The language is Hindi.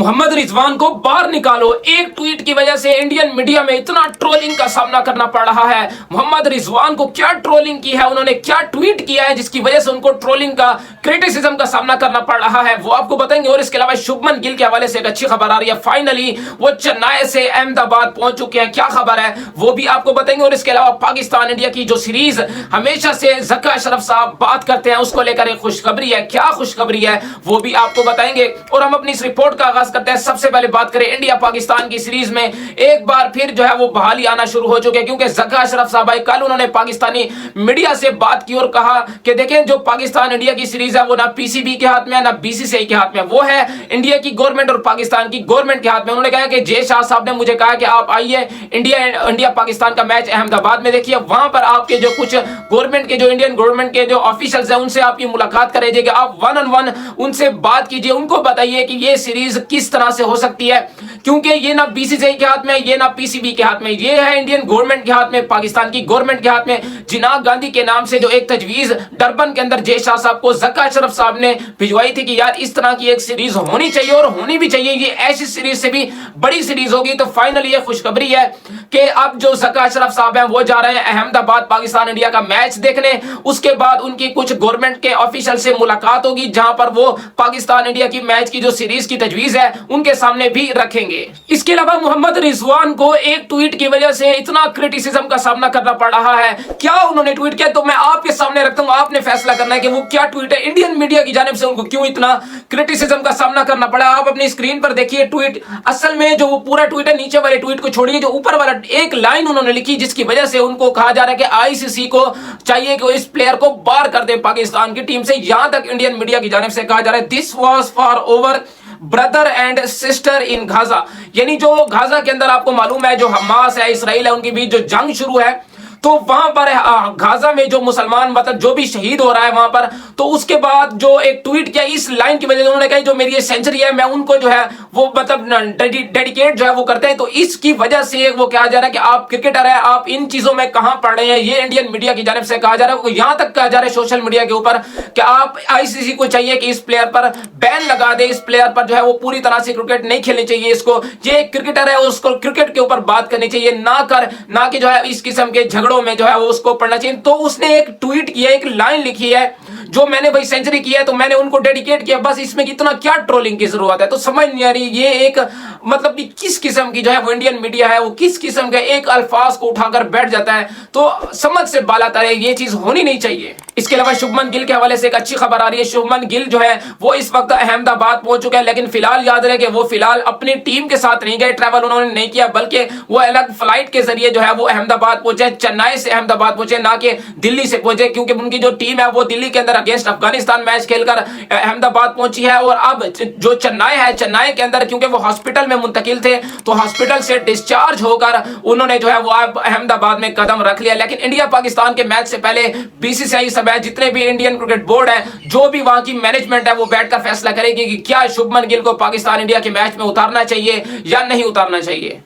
मोहम्मद रिजवान को बाहर निकालो। एक ट्वीट की वजह से इंडियन मीडिया में इतना ट्रोलिंग का सामना करना पड़ रहा है। मोहम्मद रिजवान को क्या ट्रोलिंग की है, उन्होंने क्या ट्वीट किया है जिसकी वजह से उनको ट्रोलिंग का, क्रिटिसिज्म का सामना करना पड़ रहा है, वो आपको बताएंगे। और इसके अलावा शुभमन गिल के हवाले से एक अच्छी खबर आ रही है, फाइनली वो चेन्नई से अहमदाबाद पहुंच चुके हैं, क्या खबर है वो भी आपको बताएंगे। और इसके अलावा पाकिस्तान इंडिया की जो सीरीज हमेशा से ज़का अशरफ साहब बात करते हैं, उसको लेकर एक खुशखबरी है, क्या खुशखबरी है वो भी आपको बताएंगे। और हम अपनी इस रिपोर्ट का आगाज करते हैं। सबसे पहले बात करें इंडिया पाकिस्तान की सीरीज में एक बार फिर जो है वो बहाली आना शुरू हो चुके हैं, क्योंकि ज़का अशरफ साहब भाई कल उन्होंने पाकिस्तानी मीडिया से बात की और कहा कि देखें जो पाकिस्तान इंडिया की सीरीज है वो ना पीसीबी के हाथ में है ना बीसीसीआई के हाथ में, वो है इंडिया की गवर्नमेंट और पाकिस्तान की गवर्नमेंट के हाथ में। उन्होंने कहा कि जय शाह साहब ने मुझे कहा कि आप आइए इंडिया पाकिस्तान का मैच अहमदाबाद में देखिए, वहां पर आपके जो कुछ गवर्नमेंट के, जो इंडियन गवर्नमेंट के जो ऑफिशियल्स हैं उनसे आपकी मुलाकात करेंगे, आप वन ऑन वन उनसे बात कीजिए, उनको बताइए कि ये सीरीज किस तरह से हो सकती है, क्योंकि ये ना बीसीसीआई के हाथ में, ये ना पीसीबी के हाथ में, ये है इंडियन गवर्नमेंट के हाथ में, पाकिस्तान की गवर्नमेंट के हाथ में। जिन्ना गांधी के नाम से जो एक तजवीज डरबन के अंदर जय शाह साहब को ज़का अशरफ साहब ने भिजवाई थी कि यार इस तरह की एक सीरीज होनी चाहिए और होनी भी चाहिए, ये ऐसी सीरीज से भी बड़ी सीरीज होगी। तो फाइनली ये खुशखबरी है कि अब जो ज़का अशरफ साहब हैं वो जा रहे हैं अहमदाबाद पाकिस्तान इंडिया का मैच देखने। उसके बाद उनकी कुछ गवर्नमेंट के ऑफिशियल से मुलाकात होगी, जहां पर वो पाकिस्तान इंडिया की मैच की जो सीरीज की तजवीज है उनके सामने भी रखेंगे। इसके अलावा मोहम्मद रिजवान को एक ट्वीट की वजह से इतना क्रिटिसिज्म का सामना करना पड़ रहा है। क्या उन्होंने ट्वीट किया तो मैं आपके सामने रखता हूं, आपने फैसला करना है कि वो क्या ट्वीट है। इंडियन मीडिया की जानिब से उनको क्यों इतना क्रिटिसिज्म का सामना करना पड़ा, आप अपनी स्क्रीन पर देखिए ट्वीट। असल में जो वो पूरा ट्वीट है, नीचे वाले ट्वीट को छोड़िए, जो ऊपर वाला एक लाइन उन्होंने लिखी जिसकी वजह से उनको कहा जा रहा है कि आईसीसी को चाहिए कि इस प्लेयर को बाहर कर दे पाकिस्तान की टीम से। यहां तक इंडियन मीडिया की जानिब से कहा जा रहा है this was for over brother and sister in Gaza, यानी जो गाजा के अंदर आपको मालूम है जो हमास है, इसराइल है, उनके बीच जो जंग शुरू है, तो वहां पर गाजा में जो मुसलमान मतलब जो भी शहीद हो रहा है वहां पर, तो उसके बाद जो एक ट्वीट किया इस लाइन की वजह से उन्होंने कहा जो मेरी ये सेंचुरी है मैं उनको जो है वो मतलब डेडिकेट जो है वो करते हैं। तो इसकी वजह से वो कहा जा रहा है कि आप क्रिकेटर है, आप इन चीजों में कहां पढ़ रहे हैं, ये इंडियन मीडिया की जानिब से कहा जा रहा है। यहां तक कहा जा रहा है सोशल मीडिया के ऊपर कि आप आईसीसी को चाहिए कि इस प्लेयर पर बैन लगा दे, इस प्लेयर पर जो है वो पूरी तरह से क्रिकेट नहीं खेलनी चाहिए, इसको ये क्रिकेटर है उसको क्रिकेट के ऊपर बात करनी चाहिए, ना कि जो है इस किस्म के झगड़ों में जो है वो उसको पढ़ना चाहिए। तो उसने एक ट्वीट किया, एक लाइन लिखी है जो मैंने भाई सेंचुरी की है तो मैंने उनको डेडिकेट किया, बस इसमें कितना क्या ट्रोलिंग की जरूरत है। तो समझ नहीं आ रही ये एक मतलब कि किस किस्म की जो है वो इंडियन मीडिया है वो किस किस्म का एक अल्फाज को उठाकर बैठ जाता है, तो समझ से बाला तर है, ये चीज होनी नहीं चाहिए। इसके अलावा शुभमन गिल के हवाले से एक अच्छी खबर आ रही है। शुभमन गिल जो है वो इस वक्त अहमदाबाद पहुंच चुके हैं, लेकिन फिलहाल याद रहे कि वो फिलहाल अपनी टीम के साथ नहीं गए, ट्रैवल उन्होंने नहीं किया, बल्कि वो अलग फ्लाइट के जरिए जो है वो अहमदाबाद पहुंचे, चेन्नई से अहमदाबाद पहुंचे, ना कि दिल्ली से पहुंचे, क्योंकि उनकी जो टीम है वो दिल्ली के अंदर अगेंस्ट अफगानिस्तान मैच खेलकर अहमदाबाद पहुंची है। और अब जो चेन्नई है, चेन्नई के अंदर क्योंकि वो हॉस्पिटल में मुंतकिल थे तो हॉस्पिटल से डिस्चार्ज होकर उन्होंने जो है वो अहमदाबाद में कदम रख लिया। लेकिन इंडिया पाकिस्तान के मैच से पहले बीसीसीआई सब है, जितने भी इंडियन क्रिकेट बोर्ड है, जो भी वहां की मैनेजमेंट है वो बैठकर फैसला करेगी कि क्या शुभमन गिल को पाकिस्तान इंडिया के मैच में उतारना चाहिए या नहीं उतारना चाहिए।